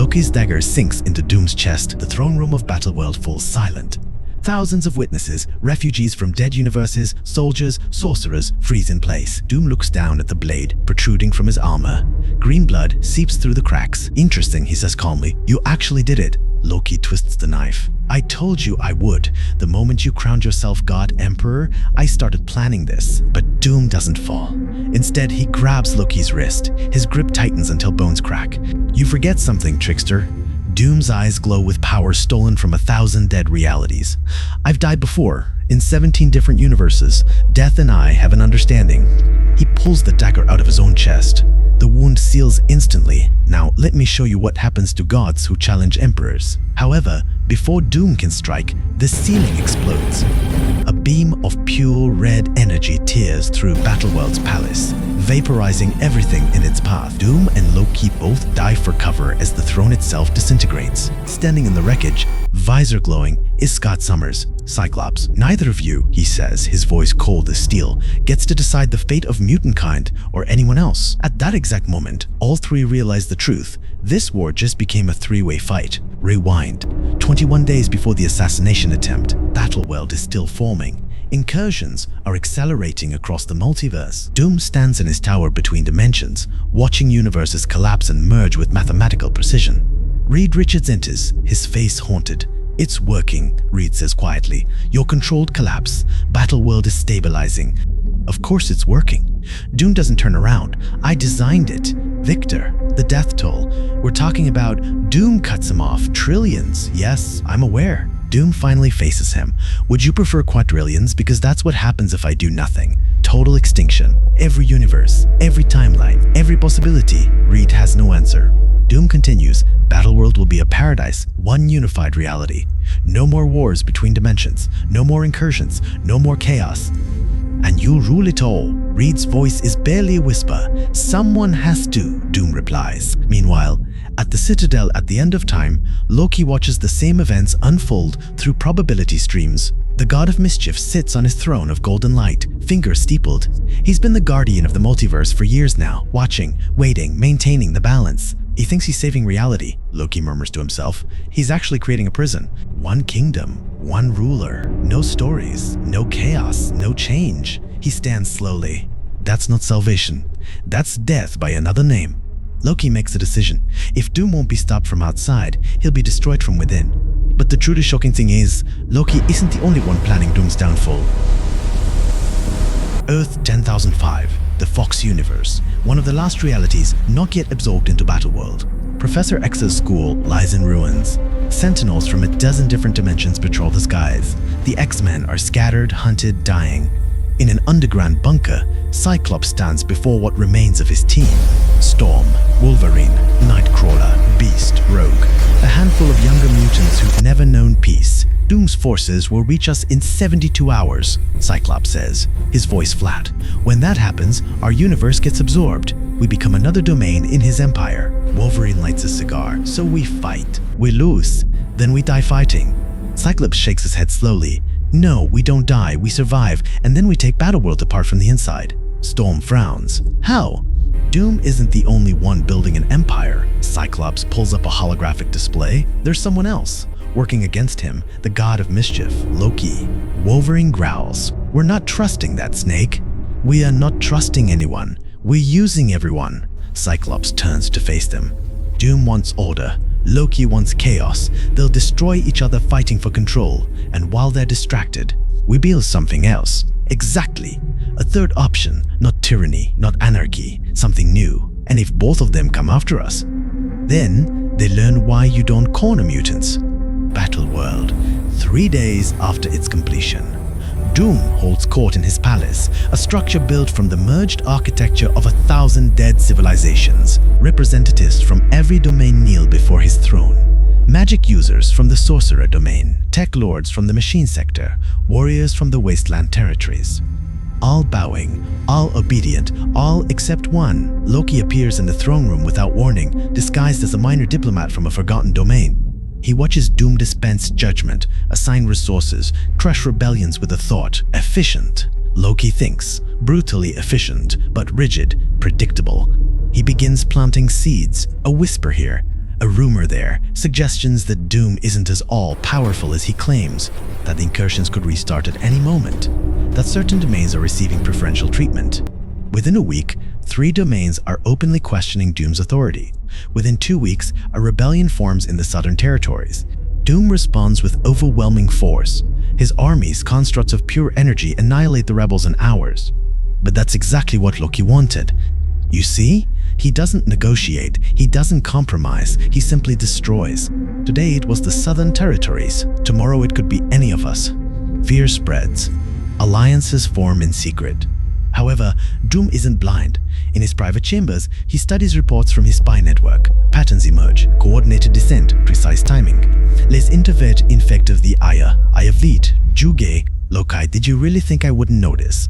Loki's dagger sinks into Doom's chest. The throne room of Battleworld falls silent. Thousands of witnesses, refugees from dead universes, soldiers, sorcerers, freeze in place. Doom looks down at the blade protruding from his armor. Green blood seeps through the cracks. Interesting, he says calmly. You actually did it. Loki twists the knife. I told you I would. The moment you crowned yourself God Emperor, I started planning this. But Doom doesn't fall. Instead, he grabs Loki's wrist. His grip tightens until bones crack. You forget something, trickster. Doom's eyes glow with power stolen from 1,000 dead realities. I've died before, in 17 different universes. Death and I have an understanding. He pulls the dagger out of his own chest. The wound seals instantly. Now, let me show you what happens to gods who challenge emperors. However, before Doom can strike, the ceiling explodes. A beam of pure red energy tears through Battleworld's palace, vaporizing everything in its path. Doom and Loki both dive for cover as the throne itself disintegrates. Standing in the wreckage, visor glowing, is Scott Summers, Cyclops. Neither of you, he says, his voice cold as steel, gets to decide the fate of mutant kind or anyone else. At that exact moment, all three realize the truth. This war just became a three-way fight. Rewind. 21 days before the assassination attempt, Battleworld is still forming. Incursions are accelerating across the multiverse. Doom stands in his tower between dimensions, watching universes collapse and merge with mathematical precision. Reed Richards enters, his face haunted. It's working, Reed says quietly. Your controlled collapse. Battleworld is stabilizing. Of course it's working. Doom doesn't turn around. I designed it. Victor, the death toll. We're talking about Doom cuts him off. Trillions. Yes, I'm aware. Doom finally faces him. Would you prefer quadrillions? Because that's what happens if I do nothing. Total extinction. Every universe, every timeline, every possibility. Reed has no answer. Doom continues. Battleworld will be a paradise, one unified reality. No more wars between dimensions, no more incursions, no more chaos. And you'll rule it all. Reed's voice is barely a whisper. Someone has to, Doom replies. Meanwhile, at the Citadel at the end of time, Loki watches the same events unfold through probability streams. The god of mischief sits on his throne of golden light, fingers steepled. He's been the guardian of the multiverse for years now, watching, waiting, maintaining the balance. He thinks he's saving reality, Loki murmurs to himself. He's actually creating a prison. One kingdom, one ruler. No stories, no chaos, no change. He stands slowly. That's not salvation. That's death by another name. Loki makes a decision. If Doom won't be stopped from outside, he'll be destroyed from within. But the truly shocking thing is, Loki isn't the only one planning Doom's downfall. Earth 10,005, the Fox Universe, one of the last realities not yet absorbed into Battleworld. Professor X's school lies in ruins. Sentinels from a dozen different dimensions patrol the skies. The X-Men are scattered, hunted, dying. In an underground bunker, Cyclops stands before what remains of his team. Storm, Wolverine, Nightcrawler, Beast, Rogue. A handful of younger mutants who've never known peace. Doom's forces will reach us in 72 hours, Cyclops says, his voice flat. When that happens, our universe gets absorbed. We become another domain in his empire. Wolverine lights a cigar. So we fight. We lose. Then we die fighting. Cyclops shakes his head slowly. No, we don't die, we survive, and then we take Battleworld apart from the inside. Storm frowns. How? Doom isn't the only one building an empire. Cyclops pulls up a holographic display. There's someone else. Working against him, the god of mischief, Loki. Wolverine growls. We're not trusting that snake. We are not trusting anyone. We're using everyone. Cyclops turns to face them. Doom wants order. Loki wants chaos. They'll destroy each other fighting for control. And while they're distracted, we build something else. Exactly. A third option, not tyranny, not anarchy, something new. And if both of them come after us, then they learn why you don't corner mutants. Battleworld, 3 days after its completion. Doom holds court in his palace, a structure built from the merged architecture of 1,000 dead civilizations. Representatives from every domain kneel before his throne. Magic users from the sorcerer domain, tech lords from the machine sector, warriors from the wasteland territories. All bowing, all obedient, all except one. Loki appears in the throne room without warning, disguised as a minor diplomat from a forgotten domain. He watches Doom dispense judgment, assign resources, crush rebellions with a thought. Efficient. Loki thinks. Brutally efficient, but rigid, predictable. He begins planting seeds. A whisper here. A rumor there, suggestions that Doom isn't as all-powerful as he claims, that the incursions could restart at any moment, that certain domains are receiving preferential treatment. Within a week, 3 domains are openly questioning Doom's authority. Within 2 weeks, a rebellion forms in the Southern Territories. Doom responds with overwhelming force. His armies, constructs of pure energy, annihilate the rebels in hours. But that's exactly what Loki wanted. You see? He doesn't negotiate, he doesn't compromise, he simply destroys. Today it was the Southern Territories, tomorrow it could be any of us. Fear spreads. Alliances form in secret. However, Doom isn't blind. In his private chambers, he studies reports from his spy network. Patterns emerge, coordinated descent, precise timing. Les intervets infective the Aya, Ayavlit, Juge. Loki, did you really think I wouldn't notice?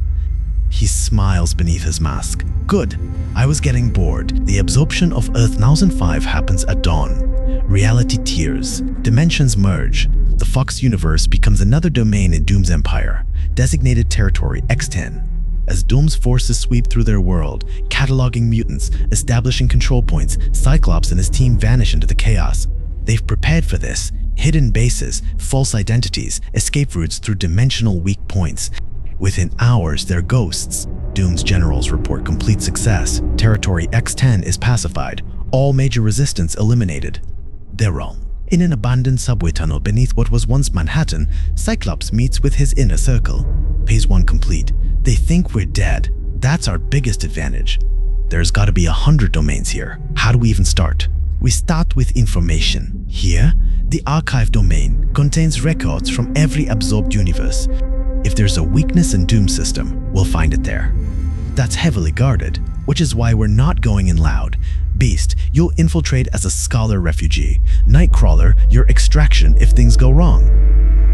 He smiles beneath his mask. Good. I was getting bored. The absorption of Earth 1005 happens at dawn. Reality tears. Dimensions merge. The Fox universe becomes another domain in Doom's empire, designated territory X10. As Doom's forces sweep through their world, cataloging mutants, establishing control points, Cyclops and his team vanish into the chaos. They've prepared for this. Hidden bases, false identities, escape routes through dimensional weak points. Within hours, they're ghosts. Doom's generals report complete success. Territory X10 is pacified. All major resistance eliminated. They're wrong. In an abandoned subway tunnel beneath what was once Manhattan, Cyclops meets with his inner circle. Phase 1 complete. They think we're dead. That's our biggest advantage. There's gotta be 100 domains here. How do we even start? We start with information. Here, the archive domain contains records from every absorbed universe. If there's a weakness in Doom's system, we'll find it there. That's heavily guarded, which is why we're not going in loud. Beast, you'll infiltrate as a scholar refugee. Nightcrawler, your extraction if things go wrong.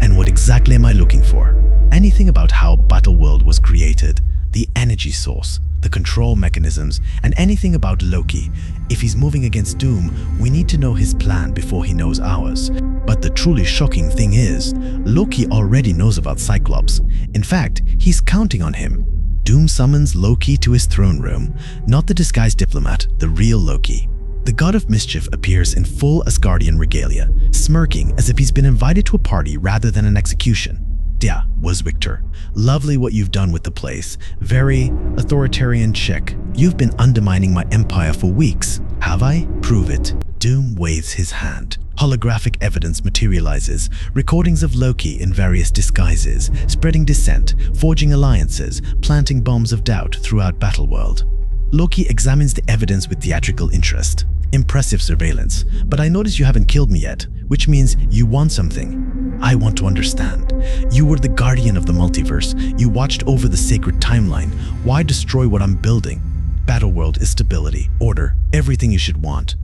And what exactly am I looking for? Anything about how Battleworld was created, the energy source, the control mechanisms, and anything about Loki. If he's moving against Doom, we need to know his plan before he knows ours. But the truly shocking thing is, Loki already knows about Cyclops. In fact, he's counting on him. Doom summons Loki to his throne room, not the disguised diplomat, the real Loki. The god of mischief appears in full Asgardian regalia, smirking as if he's been invited to a party rather than an execution. Yeah, was Victor. Lovely what you've done with the place. Very authoritarian chick. You've been undermining my empire for weeks. Have I? Prove it. Doom waves his hand. Holographic evidence materializes, recordings of Loki in various disguises, spreading dissent, forging alliances, planting bombs of doubt throughout Battleworld. Loki examines the evidence with theatrical interest. Impressive surveillance, but I notice you haven't killed me yet, which means you want something. I want to understand. You were the guardian of the multiverse. You watched over the sacred timeline. Why destroy what I'm building? Battleworld is stability, order, everything you should want.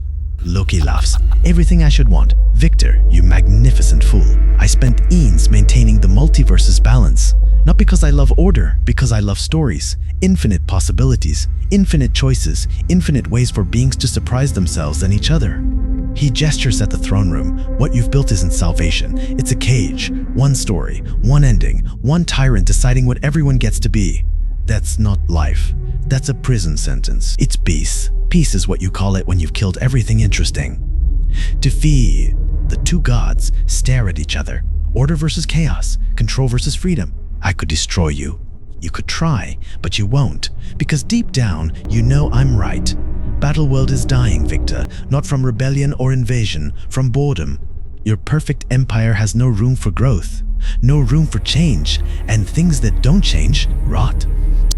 Loki laughs. Everything I should want. Victor, you magnificent fool. I spent eons maintaining the multiverse's balance. Not because I love order, because I love stories. Infinite possibilities, infinite choices, infinite ways for beings to surprise themselves and each other. He gestures at the throne room. What you've built isn't salvation. It's a cage. One story, one ending, one tyrant deciding what everyone gets to be. That's not life. That's a prison sentence. It's peace. Peace is what you call it when you've killed everything interesting. Defeat. The two gods stare at each other. Order versus chaos. Control versus freedom. I could destroy you. You could try, but you won't. Because deep down, you know I'm right. Battleworld is dying, Victor. Not from rebellion or invasion. From boredom. Your perfect empire has no room for growth. No room for change. And things that don't change, rot.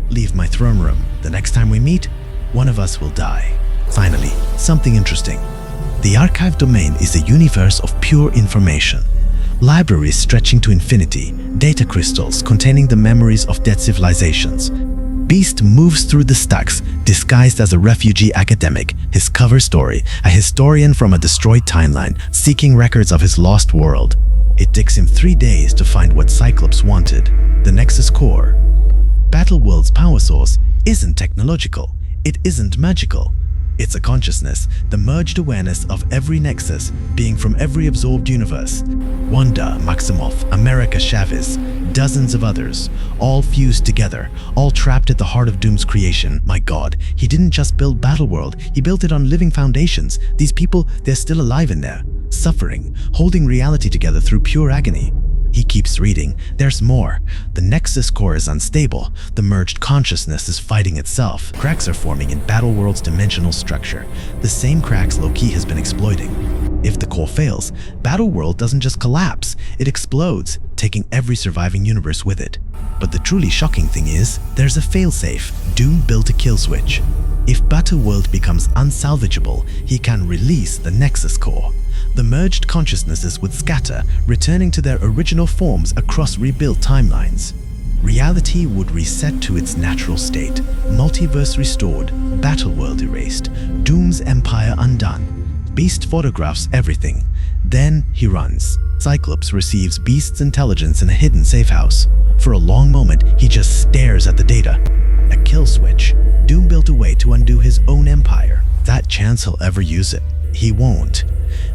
Leave my throne room. The next time we meet, one of us will die. Finally, something interesting. The archive domain is a universe of pure information. Libraries stretching to infinity, data crystals containing the memories of dead civilizations. Beast moves through the stacks, disguised as a refugee academic, his cover story, a historian from a destroyed timeline, seeking records of his lost world. It takes him 3 days to find what Cyclops wanted, the Nexus Core. Battleworld's power source isn't technological, it isn't magical. It's a consciousness, the merged awareness of every nexus, being from every absorbed universe. Wanda Maximoff, America Chavez, dozens of others, all fused together, all trapped at the heart of Doom's creation. My God, he didn't just build Battleworld, he built it on living foundations. These people, they're still alive in there, suffering, holding reality together through pure agony. He keeps reading. There's more. The Nexus core is unstable. The merged consciousness is fighting itself. Cracks are forming in Battleworld's dimensional structure, the same cracks Loki has been exploiting. If the core fails, Battleworld doesn't just collapse, it explodes, taking every surviving universe with it. But the truly shocking thing is, there's a failsafe. Doom built a kill switch. If Battleworld becomes unsalvageable, he can release the Nexus core. The merged consciousnesses would scatter, returning to their original forms across rebuilt timelines. Reality would reset to its natural state, multiverse restored, Battleworld erased, Doom's empire undone. Beast photographs everything. Then he runs. Cyclops receives Beast's intelligence in a hidden safe house. For a long moment, he just stares at the data. A kill switch. Doom built a way to undo his own empire. That chance he'll ever use it. He won't.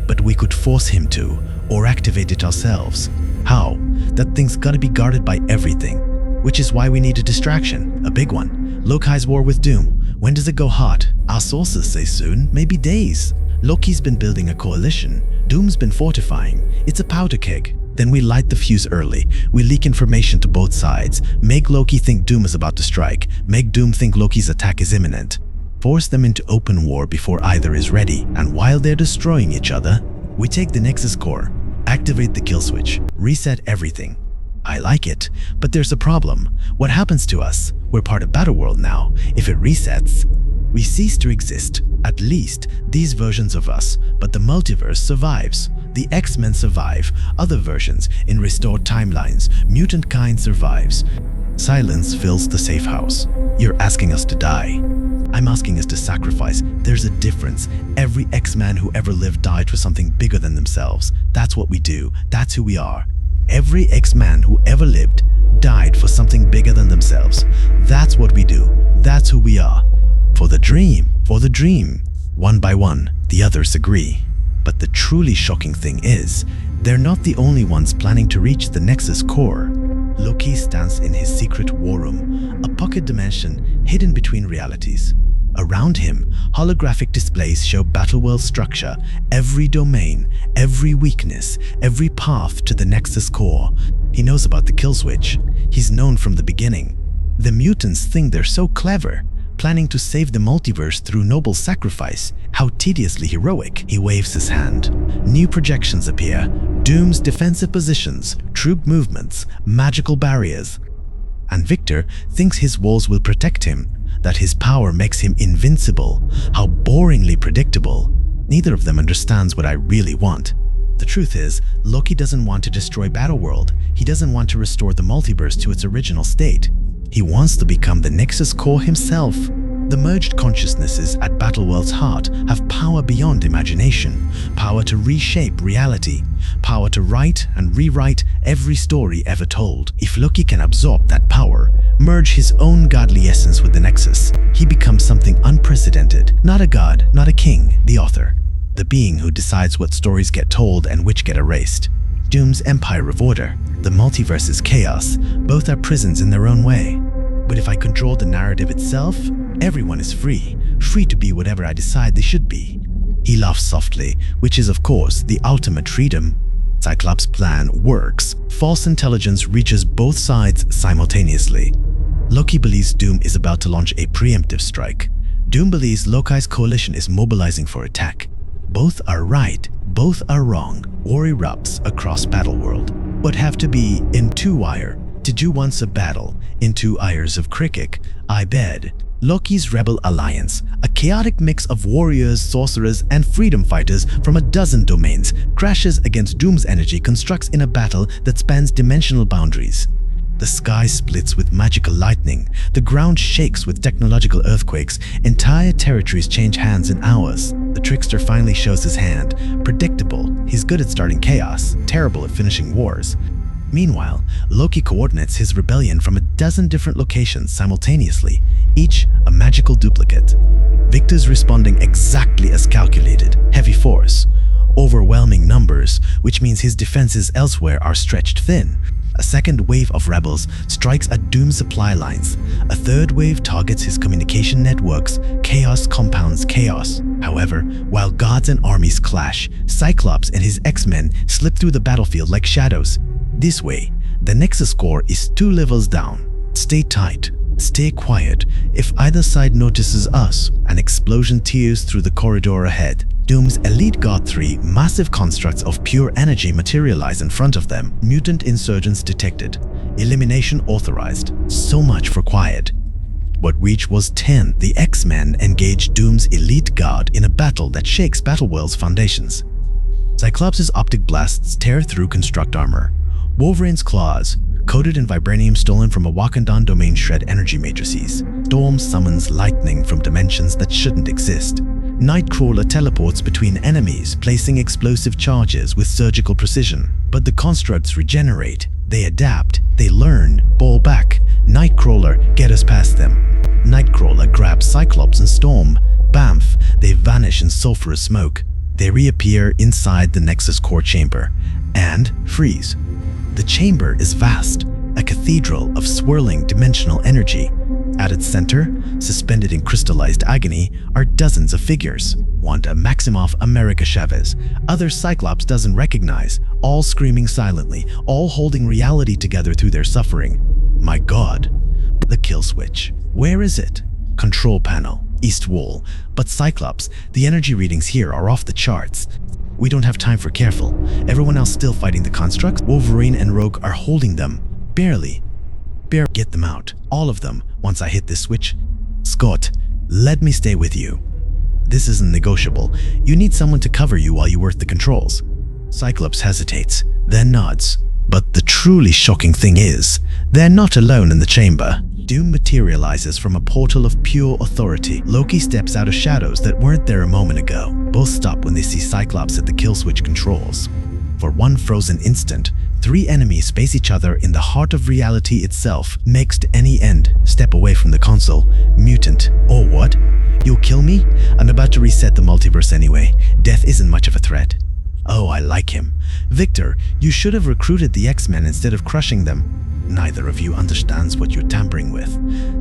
But we could force him to, or activate it ourselves. How? That thing's gotta be guarded by everything. Which is why we need a distraction, a big one. Loki's war with Doom. When does it go hot? Our sources say soon, maybe days. Loki's been building a coalition. Doom's been fortifying. It's a powder keg. Then we light the fuse early. We leak information to both sides. Make Loki think Doom is about to strike. Make Doom think Loki's attack is imminent. Force them into open war before either is ready. And while they're destroying each other, we take the Nexus core, activate the kill switch, reset everything. I like it, but there's a problem. What happens to us? We're part of Battleworld now. If it resets, we cease to exist. At least these versions of us, but the multiverse survives. The X-Men survive, other versions in restored timelines, mutant kind survives. Silence fills the safe house. You're asking us to die. I'm asking us to sacrifice. There's a difference. Every X-Man who ever lived died for something bigger than themselves. That's what we do. That's who we are. Every X-Man who ever lived died for something bigger than themselves. That's what we do. That's who we are. For the dream. For the dream. One by one, the others agree. But the truly shocking thing is, they're not the only ones planning to reach the Nexus core. Loki stands in his secret war room, a pocket dimension hidden between realities. Around him, holographic displays show Battleworld's structure, every domain, every weakness, every path to the Nexus core. He knows about the kill switch. He's known from the beginning. The mutants think they're so clever, planning to save the multiverse through noble sacrifice. How tediously heroic. He waves his hand. New projections appear. Doom's defensive positions, troop movements, magical barriers. And Victor thinks his walls will protect him, that his power makes him invincible. How boringly predictable. Neither of them understands what I really want. The truth is, Loki doesn't want to destroy Battleworld. He doesn't want to restore the multiverse to its original state. He wants to become the Nexus core himself. The merged consciousnesses at Battleworld's heart have power beyond imagination, power to reshape reality, power to write and rewrite every story ever told. If Loki can absorb that power, merge his own godly essence with the Nexus, he becomes something unprecedented. Not a god, not a king, the author. The being who decides what stories get told and which get erased. Doom's empire of order, the multiverse's chaos, both are prisons in their own way. But if I control the narrative itself, everyone is free, free to be whatever I decide they should be. He laughs softly, which is of course the ultimate freedom. Cyclops' plan works. False intelligence reaches both sides simultaneously. Loki believes Doom is about to launch a preemptive strike. Doom believes Loki's coalition is mobilizing for attack. Both are right, both are wrong. War erupts across Battleworld, but have to be in two-wire. To do once a battle, in 2 hours of cricket, I bet. Loki's rebel alliance, a chaotic mix of warriors, sorcerers, and freedom fighters from a dozen domains, crashes against Doom's energy constructs in a battle that spans dimensional boundaries. The sky splits with magical lightning, the ground shakes with technological earthquakes, entire territories change hands in hours. The trickster finally shows his hand. Predictable, he's good at starting chaos, terrible at finishing wars. Meanwhile, Loki coordinates his rebellion from a dozen different locations simultaneously, each a magical duplicate. Victor's responding exactly as calculated, heavy force, overwhelming numbers, which means his defenses elsewhere are stretched thin. A second wave of rebels strikes at Doom's supply lines. A third wave targets his communication networks. Chaos compounds chaos. However, while gods and armies clash, Cyclops and his X-Men slip through the battlefield like shadows. This way, the Nexus core is 2 levels down. Stay tight. Stay quiet. If either side notices us, an explosion tears through the corridor ahead. Doom's Elite God 3 massive constructs of pure energy materialize in front of them. Mutant insurgents detected. Elimination authorized. So much for quiet. What reach was 10. The X-Men engage Doom's Elite Guard in a battle that shakes Battleworld's foundations. Cyclops' optic blasts tear through construct armor. Wolverine's claws, coated in vibranium stolen from a Wakandan domain, shred energy matrices. Storm summons lightning from dimensions that shouldn't exist. Nightcrawler teleports between enemies, placing explosive charges with surgical precision. But the constructs regenerate. They adapt. They learn. Ball back. Nightcrawler, get us past them. Nightcrawler grabs Cyclops and Storm. Bamf, they vanish in sulfurous smoke. They reappear inside the Nexus core chamber and freeze. The chamber is vast, a cathedral of swirling dimensional energy. At its center, suspended in crystallized agony, are dozens of figures. Wanda Maximoff, America Chavez, others Cyclops doesn't recognize, all screaming silently, all holding reality together through their suffering. My God. The kill switch. Where is it? Control panel, east wall. But Cyclops, the energy readings here are off the charts. We don't have time for careful. Everyone else still fighting the constructs. Wolverine and Rogue are holding them. Barely. Get them out. All of them, once I hit this switch. Scott, let me stay with you. This isn't negotiable. You need someone to cover you while you work the controls. Cyclops hesitates, then nods. But the truly shocking thing is, they're not alone in the chamber. Doom materializes from a portal of pure authority. Loki steps out of shadows that weren't there a moment ago. Both stop when they see Cyclops at the kill switch controls. For one frozen instant, 3 enemies face each other in the heart of reality itself. Next, any end. Step away from the console. Mutant. Or what? You'll kill me? I'm about to reset the multiverse anyway. Death isn't much of a threat. Oh, I like him. Victor, you should have recruited the X-Men instead of crushing them. Neither of you understands what you're tampering with.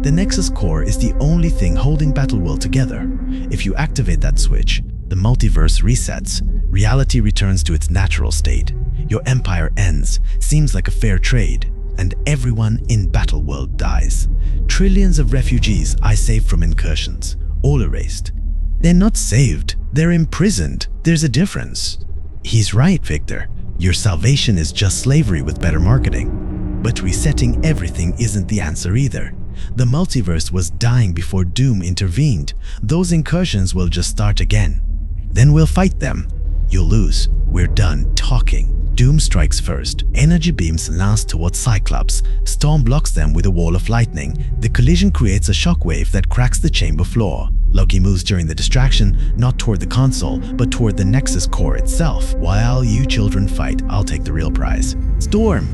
The Nexus core is the only thing holding Battleworld together. If you activate that switch, the multiverse resets. Reality returns to its natural state. Your empire ends. Seems like a fair trade. And everyone in Battleworld dies. Trillions of refugees I saved from incursions. All erased. They're not saved. They're imprisoned. There's a difference. He's right, Victor. Your salvation is just slavery with better marketing. But resetting everything isn't the answer either. The multiverse was dying before Doom intervened. Those incursions will just start again. Then we'll fight them. You'll lose. We're done talking. Doom strikes first. Energy beams lance towards Cyclops. Storm blocks them with a wall of lightning. The collision creates a shockwave that cracks the chamber floor. Loki moves during the distraction, not toward the console, but toward the Nexus core itself. While you children fight, I'll take the real prize. Storm!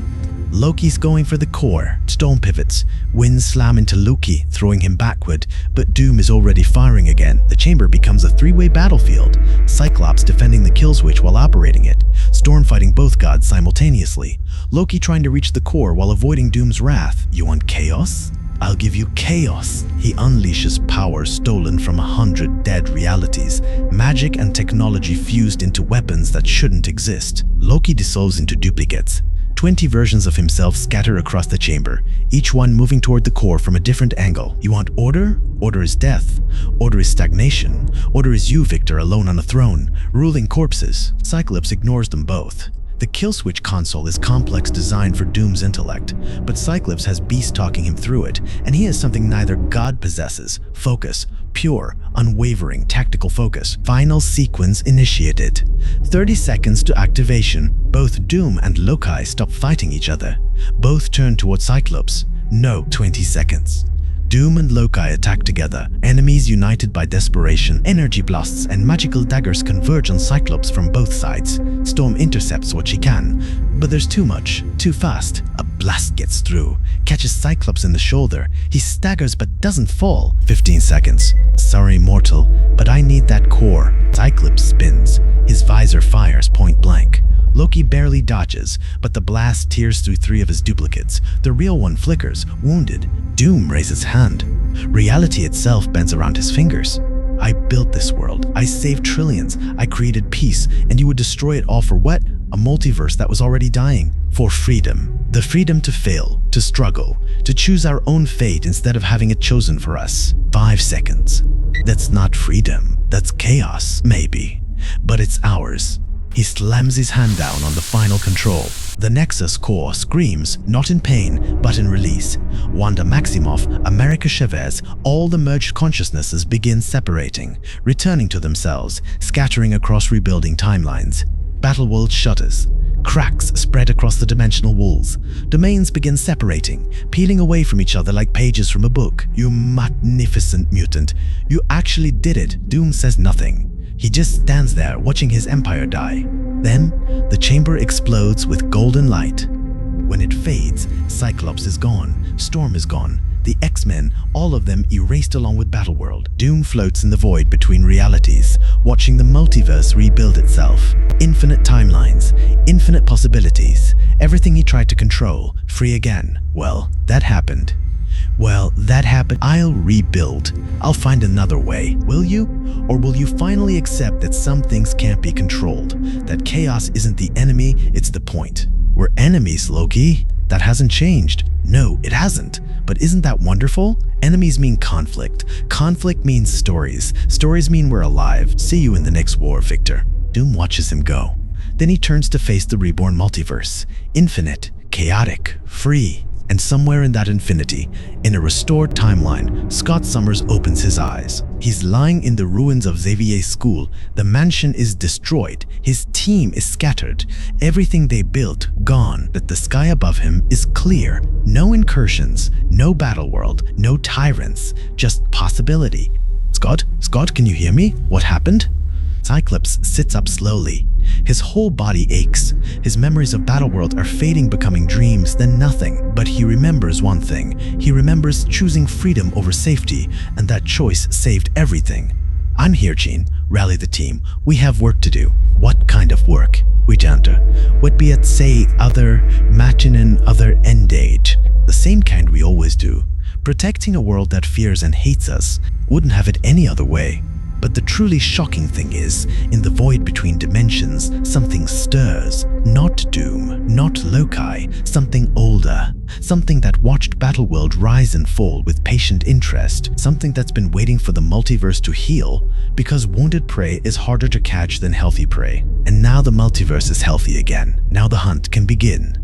Loki's going for the core. Storm pivots. Winds slam into Loki, throwing him backward, but Doom is already firing again. The chamber becomes a 3-way battlefield. Cyclops defending the kill switch while operating it. Storm fighting both gods simultaneously. Loki trying to reach the core while avoiding Doom's wrath. You want chaos? I'll give you chaos. He unleashes power stolen from 100 dead realities. Magic and technology fused into weapons that shouldn't exist. Loki dissolves into duplicates. 20 versions of himself scatter across the chamber, each one moving toward the core from a different angle. You want order? Order is death. Order is stagnation. Order is you, Victor, alone on a throne, ruling corpses. Cyclops ignores them both. The kill switch console is complex design for Doom's intellect, but Cyclops has Beast talking him through it, and he has something neither god possesses: focus, pure, unwavering tactical focus. Final sequence initiated. 30 seconds to activation. Both Doom and Loki stop fighting each other. Both turn towards Cyclops. No, 20 seconds. Doom and Loki attack together. Enemies united by desperation. Energy blasts and magical daggers converge on Cyclops from both sides. Storm intercepts what she can, but there's too much, too fast. A blast gets through, catches Cyclops in the shoulder. He staggers but doesn't fall. 15 seconds. Sorry, mortal, but I need that core. Cyclops spins. His visor fires point blank. Loki barely dodges, but the blast tears through 3 of his duplicates. The real one flickers, wounded. Doom raises hand. Reality itself bends around his fingers. I built this world. I saved trillions. I created peace, and you would destroy it all for what? A multiverse that was already dying. For freedom. The freedom to fail, to struggle, to choose our own fate instead of having it chosen for us. 5 seconds. That's not freedom. That's chaos, maybe. But it's ours. He slams his hand down on the final control. The Nexus core screams, not in pain, but in release. Wanda Maximoff, America Chavez, all the merged consciousnesses begin separating, returning to themselves, scattering across rebuilding timelines. Battleworld shudders. Cracks spread across the dimensional walls. Domains begin separating, peeling away from each other like pages from a book. You magnificent mutant. You actually did it. Doom says nothing. He just stands there watching his empire die. Then, the chamber explodes with golden light. When it fades, Cyclops is gone, Storm is gone, the X-Men, all of them erased along with Battleworld. Doom floats in the void between realities, watching the multiverse rebuild itself. Infinite timelines, infinite possibilities, everything he tried to control, free again. Well, that happened. I'll rebuild. I'll find another way. Will you? Or will you finally accept that some things can't be controlled? That chaos isn't the enemy, it's the point. We're enemies, Loki. That hasn't changed. No, it hasn't. But isn't that wonderful? Enemies mean conflict. Conflict means stories. Stories mean we're alive. See you in the next war, Victor. Doom watches him go. Then he turns to face the reborn multiverse. Infinite, chaotic, free. And somewhere in that infinity, in a restored timeline, Scott Summers opens his eyes. He's lying in the ruins of Xavier's school. The mansion is destroyed. His team is scattered. Everything they built, gone. But the sky above him is clear. No incursions, no Battleworld, no tyrants, just possibility. Scott, can you hear me? What happened? Cyclops sits up slowly. His whole body aches. His memories of Battleworld are fading, becoming dreams, then nothing. But he remembers one thing. He remembers choosing freedom over safety, and that choice saved everything. I'm here, Jean. Rally the team. We have work to do. What kind of work? We enter. Would be at, say, other matinin, other end date. The same kind we always do. Protecting a world that fears and hates us. Wouldn't have it any other way. But the truly shocking thing is, in the void between dimensions, something stirs. Not Doom, not Loki, something older. Something that watched Battleworld rise and fall with patient interest. Something that's been waiting for the multiverse to heal, because wounded prey is harder to catch than healthy prey. And now the multiverse is healthy again. Now the hunt can begin.